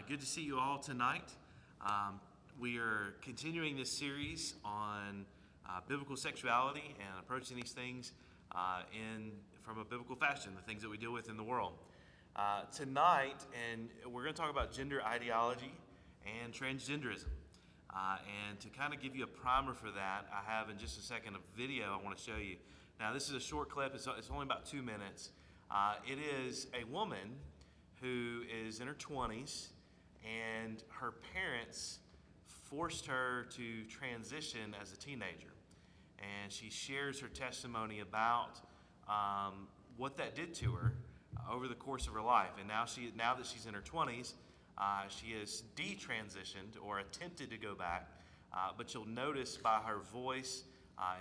Good to see you all tonight. We are continuing this series on biblical sexuality and approaching these things from a biblical fashion, the things that we deal with in the world. Tonight, and we're going to talk about gender ideology and transgenderism. And to kind of give you a primer for that, I have in just a second a video I want to show you. Now, this is a short clip. It's only about 2 minutes. It is a woman who is in her 20s, and her parents forced her to transition as a teenager. And she shares her testimony about what that did to her over the course of her life. And now that she's in her 20s, she has detransitioned or attempted to go back. But you'll notice by her voice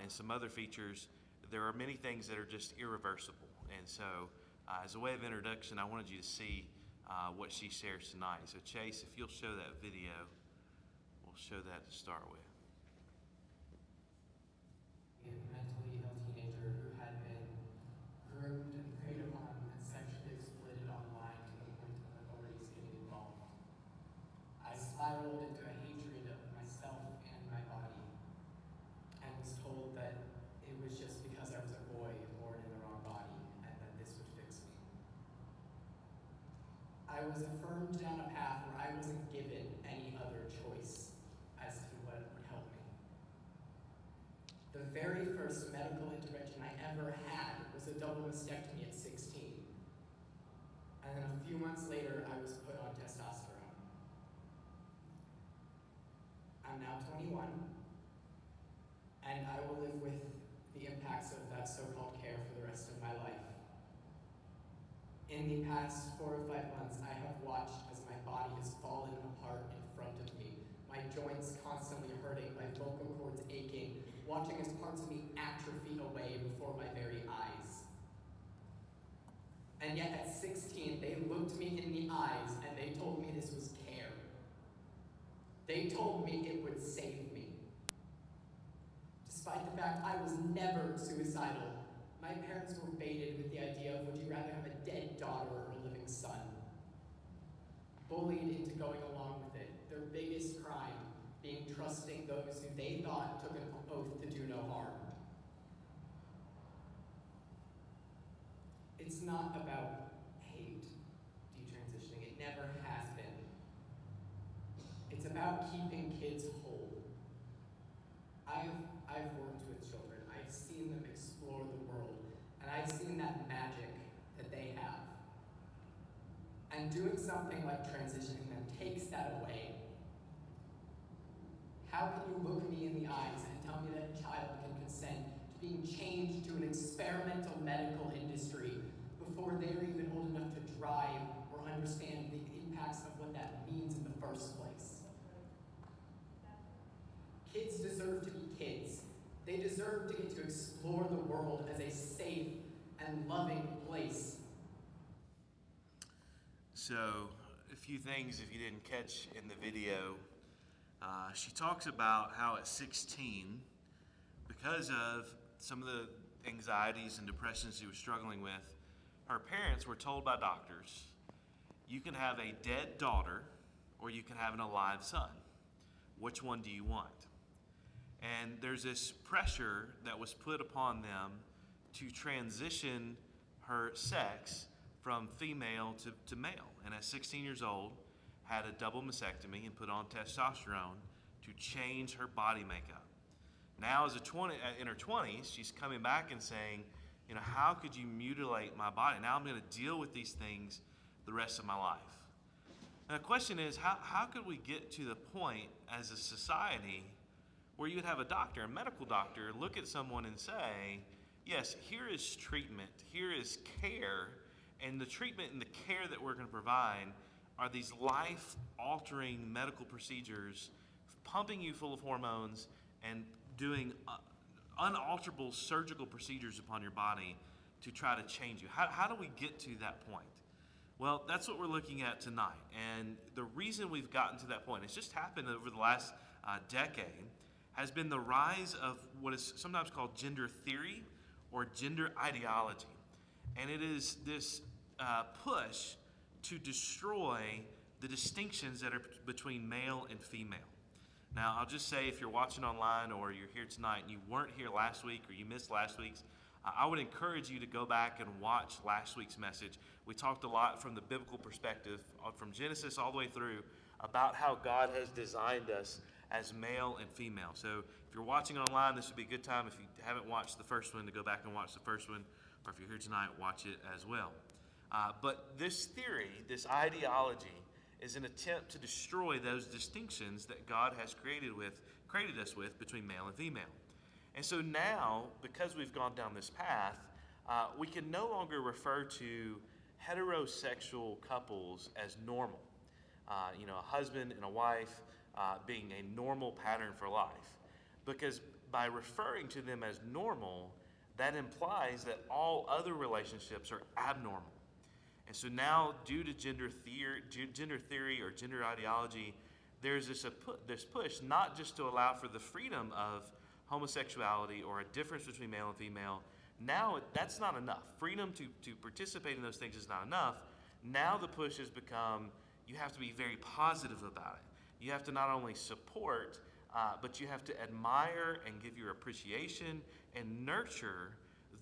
and some other features, there are many things that are just irreversible. And so, as a way of introduction, I wanted you to see what she shares tonight. So Chase, if you'll show that video, we'll show that to start with. A mentally ill teenager who had been groomed and preyed upon and sexually exploited online to the point of authorities getting involved. I spiraled into a hatred of myself and my body, and was told that it was just because I was a boy born in the wrong body, and that this would fix me. I was affirmed down a path where I wasn't given any other choice as to what would help me. The very first medical intervention I ever had was a double mastectomy at 16. And then a few months later, I was put on testosterone. I'm now 21, and I will live with the impacts of that so-called care for the rest of my life. In the past 4 or 5 months, I have watched as my body has fallen apart in front of me, my joints constantly hurting, my vocal cords aching, watching as parts of me atrophy away before my very eyes. And yet at 16, they looked me in the eyes and they told me this was care. They told me it would save me. Despite the fact I was never suicidal, my parents were baited with the idea of, would you rather have a dead daughter or a living son? Bullied into going along with it, their biggest crime being trusting those who they thought took an oath to do no harm. It's not about hate, detransitioning. It never has been. It's about keeping kids whole. I've worked with children. I've seen them explore the world, and I've seen that magic that they have. And doing something like transitioning them takes that away. How can you look me in the eyes and tell me that a child can consent to being changed to an experimental medical industry before they're even old enough to drive or understand the impacts of what that means in the first place? Kids deserve to be kids. They deserve to get to explore the world as a safe and loving place. So, a few things if you didn't catch in the video. She talks about how at 16, because of some of the anxieties and depressions she was struggling with, her parents were told by doctors, you can have a dead daughter or you can have an alive son. Which one do you want? And there's this pressure that was put upon them to transition her sex from female to male. And at 16 years old, had a double mastectomy and put on testosterone to change her body makeup. Now, in her 20s, she's coming back and saying, how could you mutilate my body? Now I'm going to deal with these things the rest of my life. And the question is, how could we get to the point as a society where you would have a medical doctor, look at someone and say, yes, here is treatment, here is care, and the treatment and the care that we're going to provide are these life-altering medical procedures, pumping you full of hormones and doing unalterable surgical procedures upon your body to try to change you. How do we get to that point? Well, that's what we're looking at tonight. And the reason we've gotten to that point, it's just happened over the last decade, has been the rise of what is sometimes called gender theory or gender ideology. And it is this push to destroy the distinctions that are between male and female. Now, I'll just say if you're watching online or you're here tonight and you weren't here last week or you missed last week's, I would encourage you to go back and watch last week's message. We talked a lot from the biblical perspective, from Genesis all the way through, about how God has designed us as male and female. So if you're watching online, this would be a good time, if you haven't watched the first one, to go back and watch the first one, or if you're here tonight, watch it as well. But this theory, this ideology, is an attempt to destroy those distinctions that God has created us with between male and female. And so now, because we've gone down this path, we can no longer refer to heterosexual couples as normal. A husband and a wife being a normal pattern for life. Because by referring to them as normal, that implies that all other relationships are abnormal. And so now, due to gender theory or gender ideology, there's this push not just to allow for the freedom of homosexuality or a difference between male and female. Now that's not enough. Freedom to participate in those things is not enough. Now the push has become, you have to be very positive about it. You have to not only support, but you have to admire and give your appreciation and nurture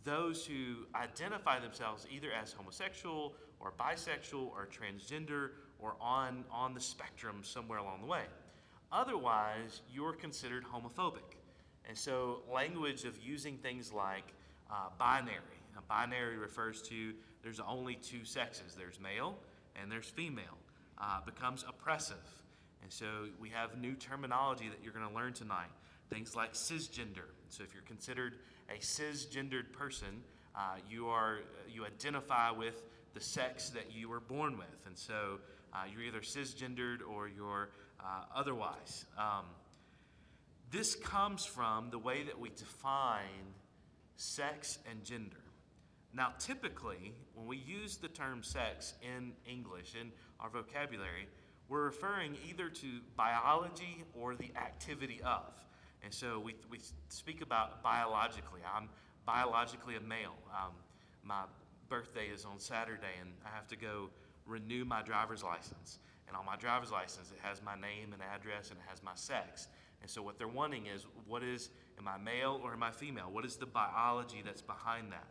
those who identify themselves either as homosexual or bisexual or transgender or on the spectrum somewhere along the way. Otherwise, you're considered homophobic. And so language of using things like binary. Now, binary refers to there's only two sexes. There's male and there's female. Becomes oppressive. And so we have new terminology that you're going to learn tonight. Things like cisgender. So if you're considered a cisgendered person, you identify with the sex that you were born with. And so you're either cisgendered or you're otherwise. This comes from the way that we define sex and gender. Now, typically, when we use the term sex in English, in our vocabulary, we're referring either to biology or the activity of. And so we speak about biologically. I'm biologically a male. My birthday is on Saturday, and I have to go renew my driver's license. And on my driver's license, it has my name and address, and it has my sex. And so what they're wanting is, am I male or am I female? What is the biology that's behind that?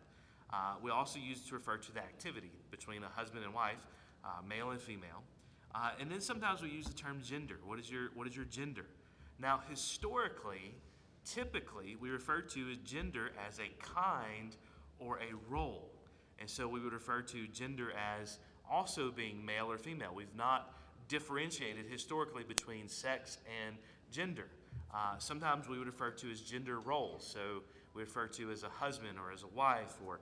We also use it to refer to the activity between a husband and wife, male and female. And then sometimes we use the term gender. What is your gender? Now, historically, typically, we refer to gender as a kind or a role. And so we would refer to gender as also being male or female. We've not differentiated historically between sex and gender. Sometimes we would refer to as gender roles. So we refer to as a husband or as a wife or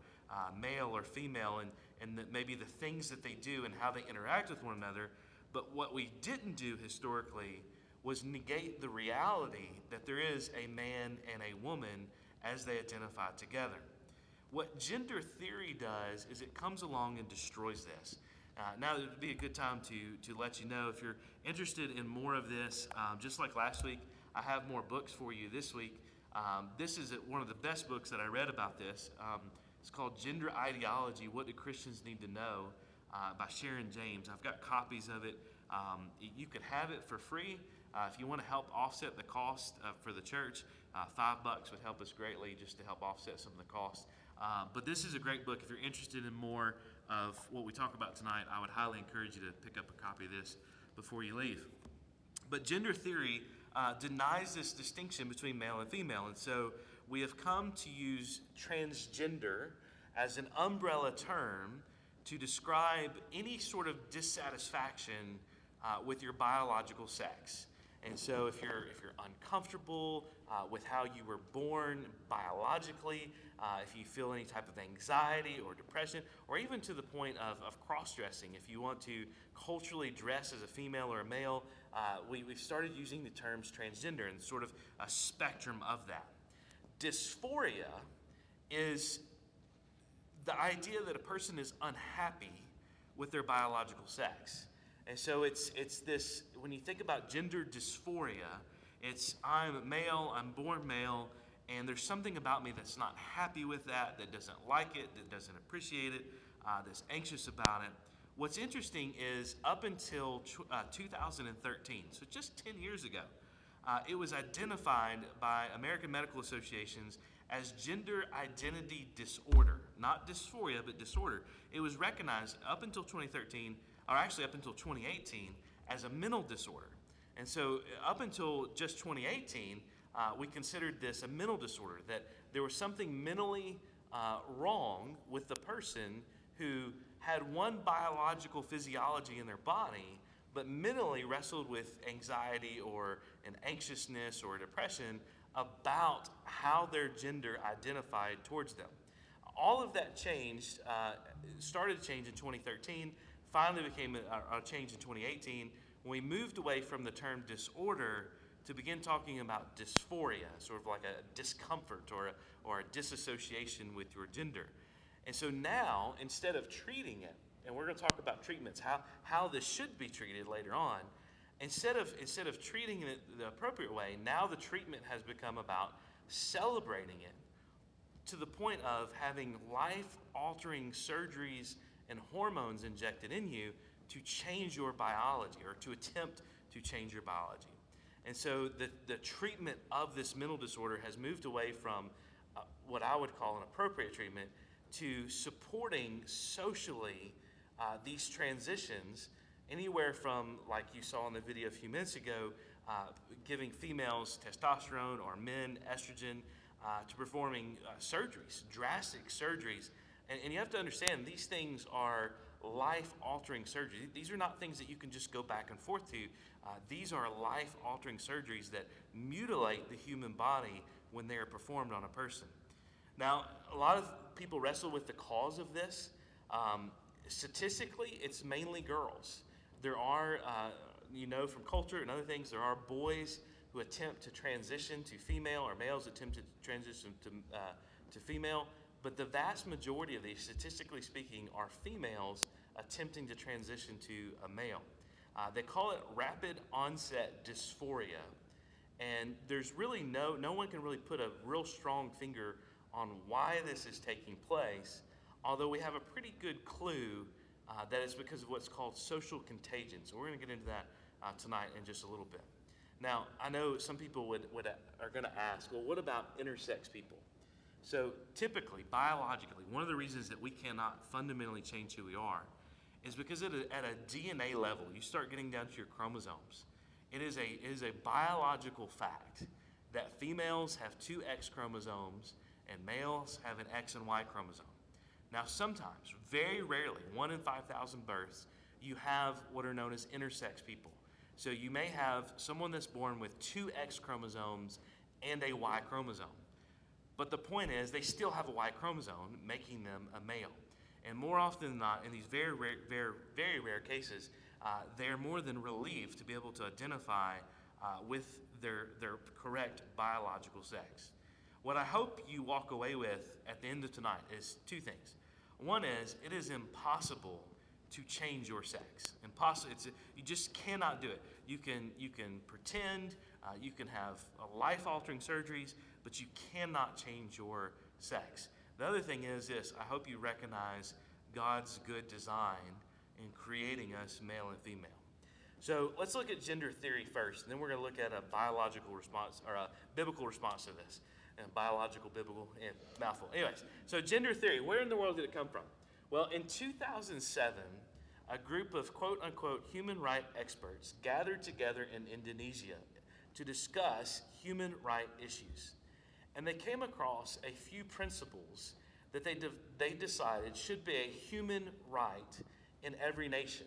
male or female, and maybe the things that they do and how they interact with one another. But what we didn't do historically was negate the reality that there is a man and a woman as they identify together. What gender theory does is it comes along and destroys this. Now it would be a good time to let you know if you're interested in more of this. Just like last week, I have more books for you this week. This is one of the best books that I read about this. It's called Gender Ideology, What Do Christians Need to Know, by Sharon James. I've got copies of it. You can have it for free. If you want to help offset the cost for the church, $5 would help us greatly just to help offset some of the cost. But this is a great book. If you're interested in more of what we talk about tonight, I would highly encourage you to pick up a copy of this before you leave. But gender theory denies this distinction between male and female. And so we have come to use transgender as an umbrella term to describe any sort of dissatisfaction with your biological sex. And so if you're uncomfortable with how you were born biologically, if you feel any type of anxiety or depression, or even to the point of cross-dressing, if you want to culturally dress as a female or a male, we've started using the terms transgender and sort of a spectrum of that. Dysphoria is the idea that a person is unhappy with their biological sex. And so it's this, when you think about gender dysphoria, it's I'm male, I'm born male, and there's something about me that's not happy with that doesn't like it, that doesn't appreciate it, that's anxious about it. What's interesting is up until 2013, so just 10 years ago, it was identified by American Medical Associations as gender identity disorder, not dysphoria, but disorder. It was recognized up until 2013, or actually up until 2018, as a mental disorder. And so up until just 2018, we considered this a mental disorder, that there was something mentally wrong with the person who had one biological physiology in their body, but mentally wrestled with anxiety or an anxiousness or depression about how their gender identified towards them. All of that changed, started to change in 2013, finally became a change in 2018, when we moved away from the term disorder to begin talking about dysphoria, sort of like a discomfort or a disassociation with your gender. And so now, instead of treating it, and we're going to talk about treatments, how this should be treated later on, instead of treating it the appropriate way, now the treatment has become about celebrating it to the point of having life-altering surgeries and hormones injected in you to change your biology, or to attempt to change your biology. And so the treatment of this mental disorder has moved away from what I would call an appropriate treatment to supporting socially these transitions, anywhere from, like you saw in the video a few minutes ago, giving females testosterone or men estrogen, to performing surgeries, drastic surgeries. And you have to understand, these things are life-altering surgeries. These are not things that you can just go back and forth to. These are life-altering surgeries that mutilate the human body when they are performed on a person. Now, a lot of people wrestle with the cause of this. Statistically, it's mainly girls. There are, from culture and other things, there are boys who attempt to transition to female, or males attempt to transition to female. But the vast majority of these, statistically speaking, are females attempting to transition to a male. They call it rapid onset dysphoria. And there's really no one can really put a real strong finger on why this is taking place, although we have a pretty good clue that it's because of what's called social contagion. So we're going to get into that tonight in just a little bit. Now, I know some people are going to ask, well, what about intersex people? So typically, biologically, one of the reasons that we cannot fundamentally change who we are is because at a DNA level, you start getting down to your chromosomes. It is a biological fact that females have two X chromosomes and males have an X and Y chromosome. Now sometimes, very rarely, 1 in 5,000 births, you have what are known as intersex people. So you may have someone that's born with two X chromosomes and a Y chromosome. But the point is, they still have a Y chromosome, making them a male. And more often than not, in these very rare cases, they're more than relieved to be able to identify with their correct biological sex. What I hope you walk away with at the end of tonight is two things. One is, it is impossible to change your sex. You just cannot do it. You can pretend, you can have life-altering surgeries, but you cannot change your sex. The other thing is this: I hope you recognize God's good design in creating us male and female. So let's look at gender theory first, and then we're going to look at a biological response, or a biblical response to this. And biological, biblical, mouthful. Anyways, so gender theory, where in the world did it come from? Well, in 2007, a group of quote-unquote human rights experts gathered together in Indonesia to discuss human rights issues. And they came across a few principles that they decided should be a human right in every nation.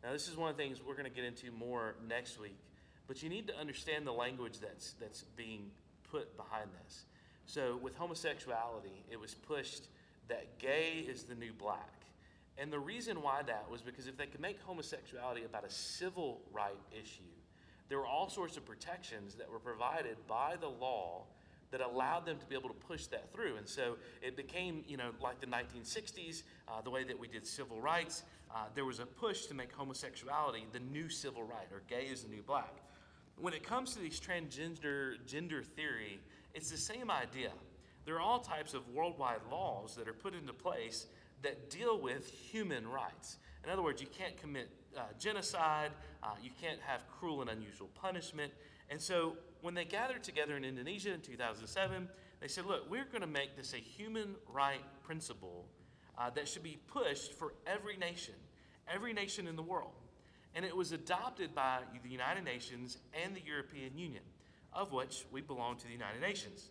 Now, this is one of the things we're going to get into more next week, but you need to understand the language that's being put behind this. So with homosexuality, it was pushed that gay is the new black. And the reason why that was because if they could make homosexuality about a civil right issue, there were all sorts of protections that were provided by the law that allowed them to be able to push that through. And so it became, like the 1960s, the way that we did civil rights, there was a push to make homosexuality the new civil right, or gay is the new black. When it comes to these transgender gender theory, it's the same idea. There are all types of worldwide laws that are put into place that deal with human rights. In other words, you can't commit genocide, you can't have cruel and unusual punishment. And so when they gathered together in Indonesia in 2007, they said, look, we're going to make this a human right principle that should be pushed for every nation in the world. And it was adopted by the United Nations and the European Union, of which we belong to the United Nations.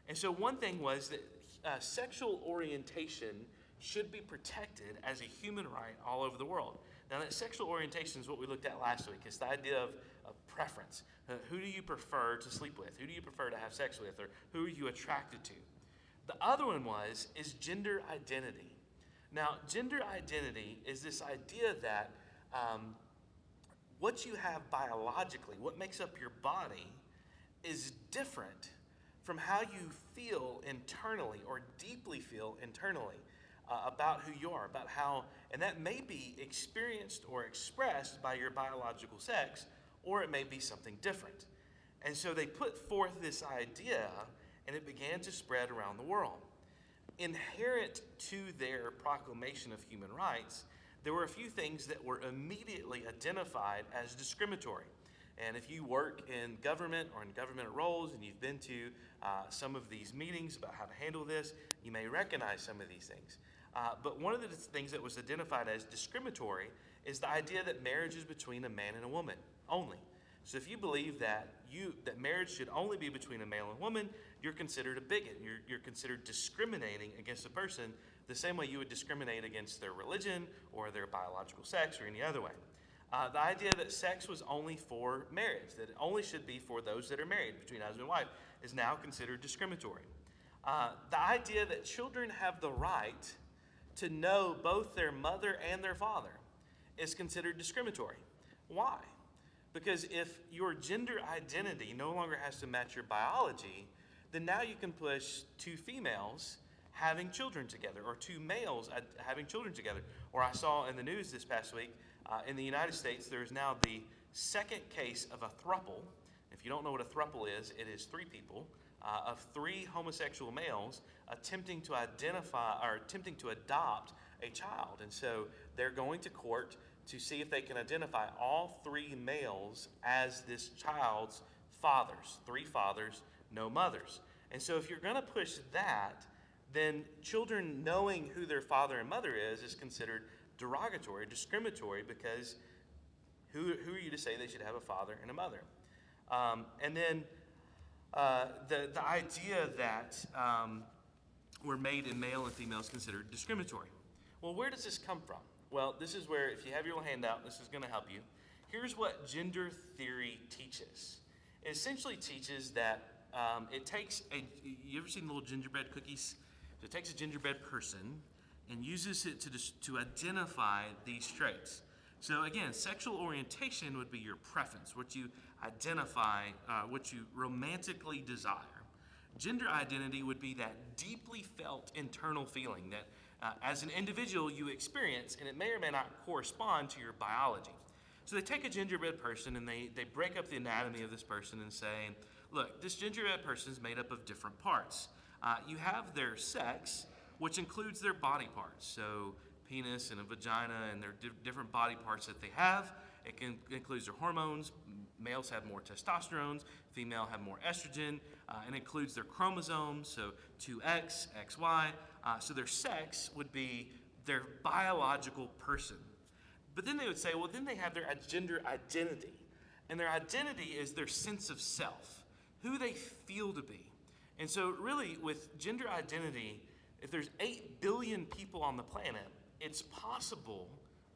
And so one thing was that sexual orientation should be protected as a human right all over the world. Now, that sexual orientation is what we looked at last week. It's the idea of preference. Who do you prefer to sleep with? Who do you prefer to have sex with? Or who are you attracted to? The other one is gender identity. Now, gender identity is this idea that what you have biologically, what makes up your body, is different from how you feel internally or deeply feel internally about who you are, about how, and that may be experienced or expressed by your biological sex, or it may be something different. And so they put forth this idea, and it began to spread around the world. Inherent to their proclamation of human rights, there were a few things that were immediately identified as discriminatory. And if you work in government or in governmental roles and you've been to some of these meetings about how to handle this, you may recognize some of these things. But one of the things that was identified as discriminatory is the idea that marriage is between a man and a woman only. So if you believe that marriage should only be between a male and woman, you're considered a bigot. You're considered discriminating against a person the same way you would discriminate against their religion or their biological sex or any other way. The idea that sex was only for marriage, that it only should be for those that are married between husband and wife, is now considered discriminatory. The idea that children have the right to know both their mother and their father is considered discriminatory. Why? Because if your gender identity no longer has to match your biology, then now you can push two females having children together, or two males having children together. Or I saw in the news this past week, in the United States, there is now the second case of a throuple. If you don't know what a throuple is, it is three people, of three homosexual males attempting to adopt a child. And so they're going to court to see if they can identify all three males as this child's fathers. Three fathers, no mothers. And so if you're going to push that, then children knowing who their father and mother is considered derogatory, discriminatory, because who are you to say they should have a father and a mother? And then the idea that we're made in male and female is considered discriminatory. Well, where does this come from? Well, this is where, if you have your little handout, this is going to help you. Here's what gender theory teaches. It essentially teaches that it takes you ever seen little gingerbread cookies? So it takes a gingerbread person and uses it to identify these traits. So again, sexual orientation would be your preference, what you identify, what you romantically desire. Gender identity would be that deeply felt internal feeling that as an individual you experience, and it may or may not correspond to your biology. So they take a gingerbread person and they break up the anatomy of this person and say, look, this gingerbread person is made up of different parts. You have their sex, which includes their body parts. So penis and a vagina and their different body parts that they have. It includes their hormones. Males have more testosterone, female have more estrogen, and includes their chromosomes, so 2X, XY. So their sex would be their biological person. But then they would say, well, then they have their gender identity. And their identity is their sense of self, who they feel to be. And so really with gender identity, if there's 8 billion people on the planet, it's possible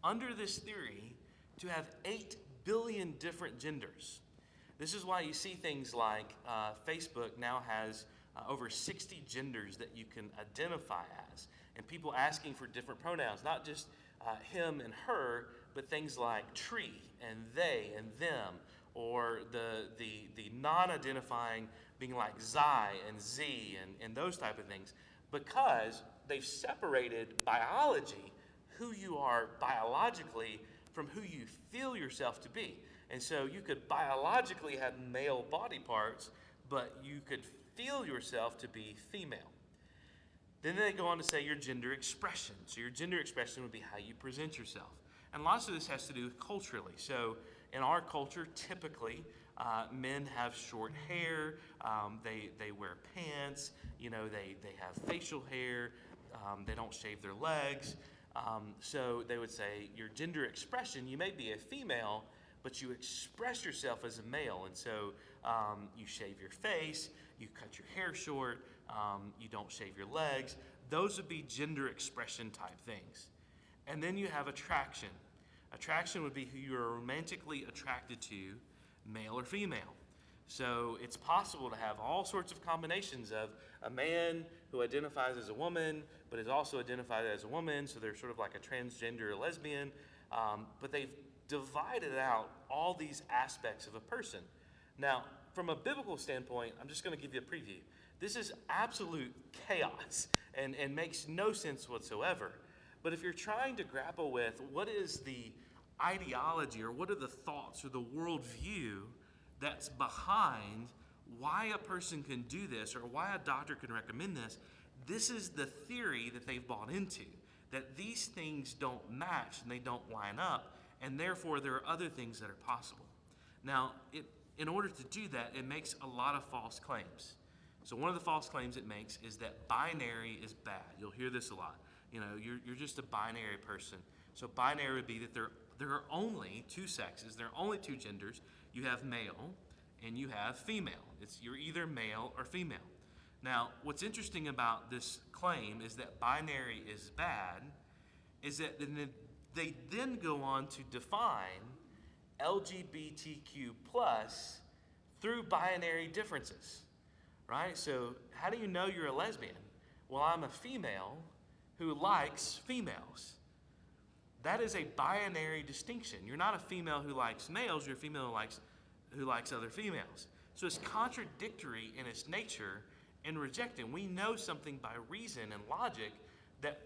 under this theory to have 8 billion different genders. This is why you see things like Facebook now has over 60 genders that you can identify as, and people asking for different pronouns, not just him and her, but things like tree and they and them, or the non-identifying being like Zai and Z and those type of things, because they've separated biology, who you are biologically, from who you feel yourself to be. And so you could biologically have male body parts, but you could feel yourself to be female. Then they go on to say your gender expression. So your gender expression would be how you present yourself. And lots of this has to do culturally. So in our culture, typically, men have short hair, they wear pants, they have facial hair, they don't shave their legs. So they would say your gender expression, you may be a female, but you express yourself as a male. And so you shave your face, you cut your hair short, you don't shave your legs. Those would be gender expression type things. And then you have attraction. Attraction would be who you are romantically attracted to, male or female. So it's possible to have all sorts of combinations of a man who identifies as a woman, but is also identified as a woman, so they're sort of like a transgender or lesbian. But they've divided out all these aspects of a person. Now, from a biblical standpoint, I'm just going to give you a preview. This is absolute chaos and makes no sense whatsoever. But if you're trying to grapple with what is the ideology or what are the thoughts or the worldview that's behind why a person can do this or why a doctor can recommend this, this is the theory that they've bought into, that these things don't match and they don't line up, and therefore there are other things that are possible. Now, in order to do that, it makes a lot of false claims. So one of the false claims it makes is that binary is bad. You'll hear this a lot. You're just a binary person. So binary would be that there are only two sexes, there are only two genders. You have male and you have female. You're either male or female. Now, what's interesting about this claim is that binary is bad, is that they then go on to define LGBTQ plus through binary differences, right? So how do you know you're a lesbian? Well, I'm a female who likes females. That is a binary distinction. You're not a female who likes males, you're a female who likes other females. So it's contradictory in its nature and rejecting. We know something by reason and logic that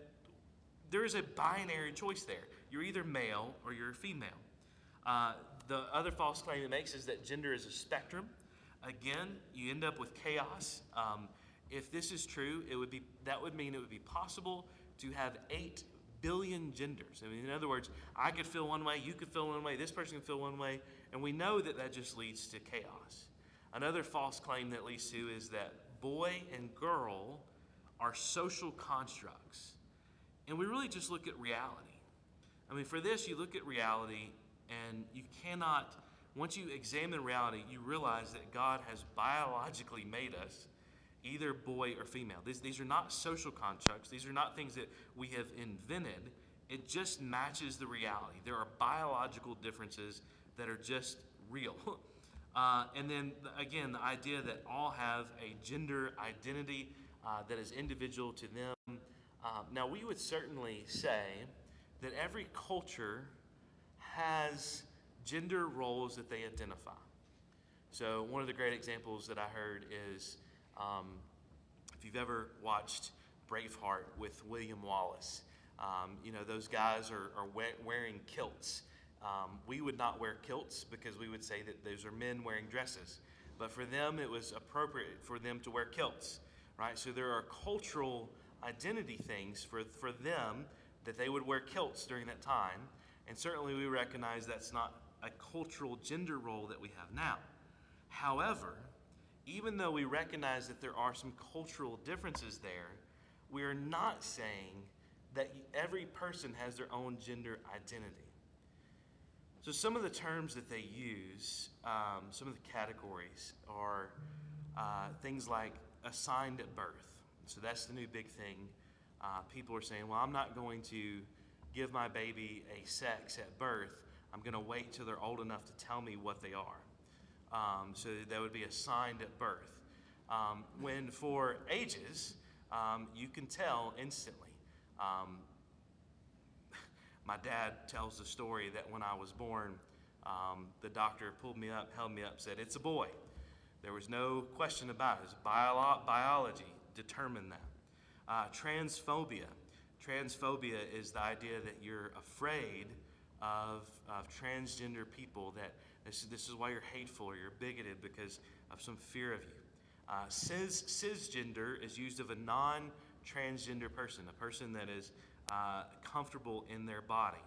there is a binary choice there. You're either male or you're female. The other false claim it makes is that gender is a spectrum. Again, you end up with chaos. If this is true, that would mean it would be possible to have 8 billion genders. I mean, in other words, I could feel one way, you could feel one way, this person can feel one way, and we know that just leads to chaos. Another false claim that leads to is that boy and girl are social constructs. And we really just look at reality. I mean, for this, you look at reality and you cannot, once you examine reality, you realize that God has biologically made us either boy or female. These are not social constructs. These are not things that we have invented. It just matches the reality. There are biological differences that are just real. And then, again, the idea that all have a gender identity that is individual to them. Now, we would certainly say that every culture has gender roles that they identify. So one of the great examples that I heard is if you've ever watched Braveheart with William Wallace, those guys are wearing kilts. We would not wear kilts because we would say that those are men wearing dresses. But for them, it was appropriate for them to wear kilts, right? So there are cultural identity things for them that they would wear kilts during that time. And certainly we recognize that's not a cultural gender role that we have now. However, even though we recognize that there are some cultural differences there, we are not saying that every person has their own gender identity. So some of the terms that they use, some of the categories are things like assigned at birth. So that's the new big thing. People are saying, well, I'm not going to give my baby a sex at birth. I'm going to wait till they're old enough to tell me what they are. So that would be assigned at birth. When for ages, you can tell instantly. My dad tells the story that when I was born, the doctor pulled me up, held me up, said, "It's a boy." There was no question about it. It was biology determined that. Transphobia. Transphobia is the idea that you're afraid of transgender people, that this is why you're hateful or you're bigoted because of some fear of you. Cisgender is used of a non-transgender person, a person that is comfortable in their body.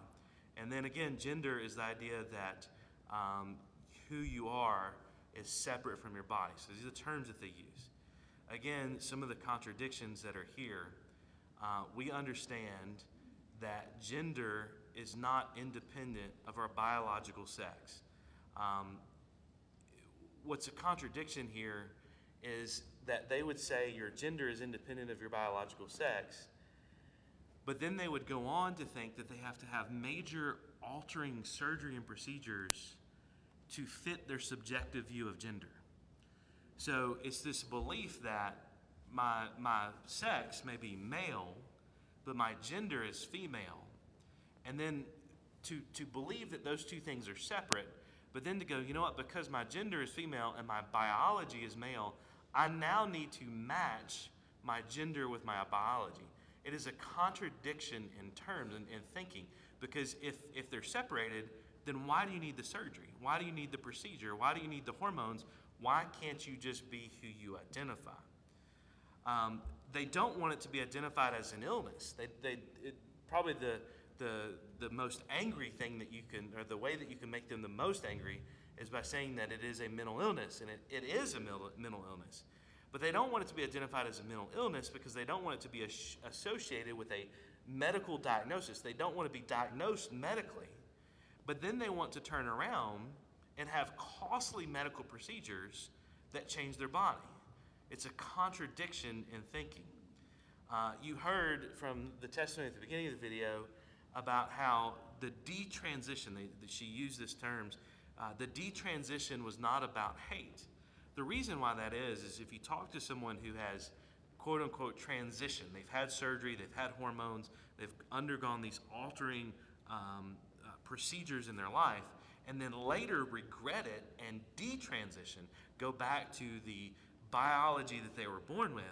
And then again, gender is the idea that who you are is separate from your body. So these are the terms that they use. Again, some of the contradictions that are here, we understand that gender is not independent of our biological sex. What's a contradiction here is that they would say your gender is independent of your biological sex, but then they would go on to think that they have to have major altering surgery and procedures to fit their subjective view of gender. So it's this belief that my sex may be male, but my gender is female. And then to believe that those two things are separate, but then to go, you know what, because my gender is female and my biology is male, I now need to match my gender with my biology. It is a contradiction in terms and in thinking, because if they're separated, then why do you need the surgery? Why do you need the procedure? Why do you need the hormones? Why can't you just be who you identify? They don't want it to be identified as an illness. Probably the most angry thing that you can, or the way that you can make them the most angry, is by saying that it is a mental illness, and it is a mental illness. But they don't want it to be identified as a mental illness because they don't want it to be associated with a medical diagnosis. They don't want to be diagnosed medically. But then they want to turn around and have costly medical procedures that change their body. It's a contradiction in thinking. You heard from the testimony at the beginning of the video about how the detransition, she used this terms, the detransition was not about hate. The reason why that is if you talk to someone who has quote unquote transition, they've had surgery, they've had hormones, they've undergone these altering procedures in their life, and then later regret it and detransition, go back to the biology that they were born with,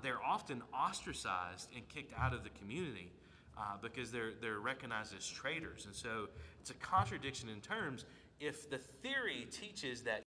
they're often ostracized and kicked out of the community because they're recognized as traitors. And so it's a contradiction in terms. If the theory teaches that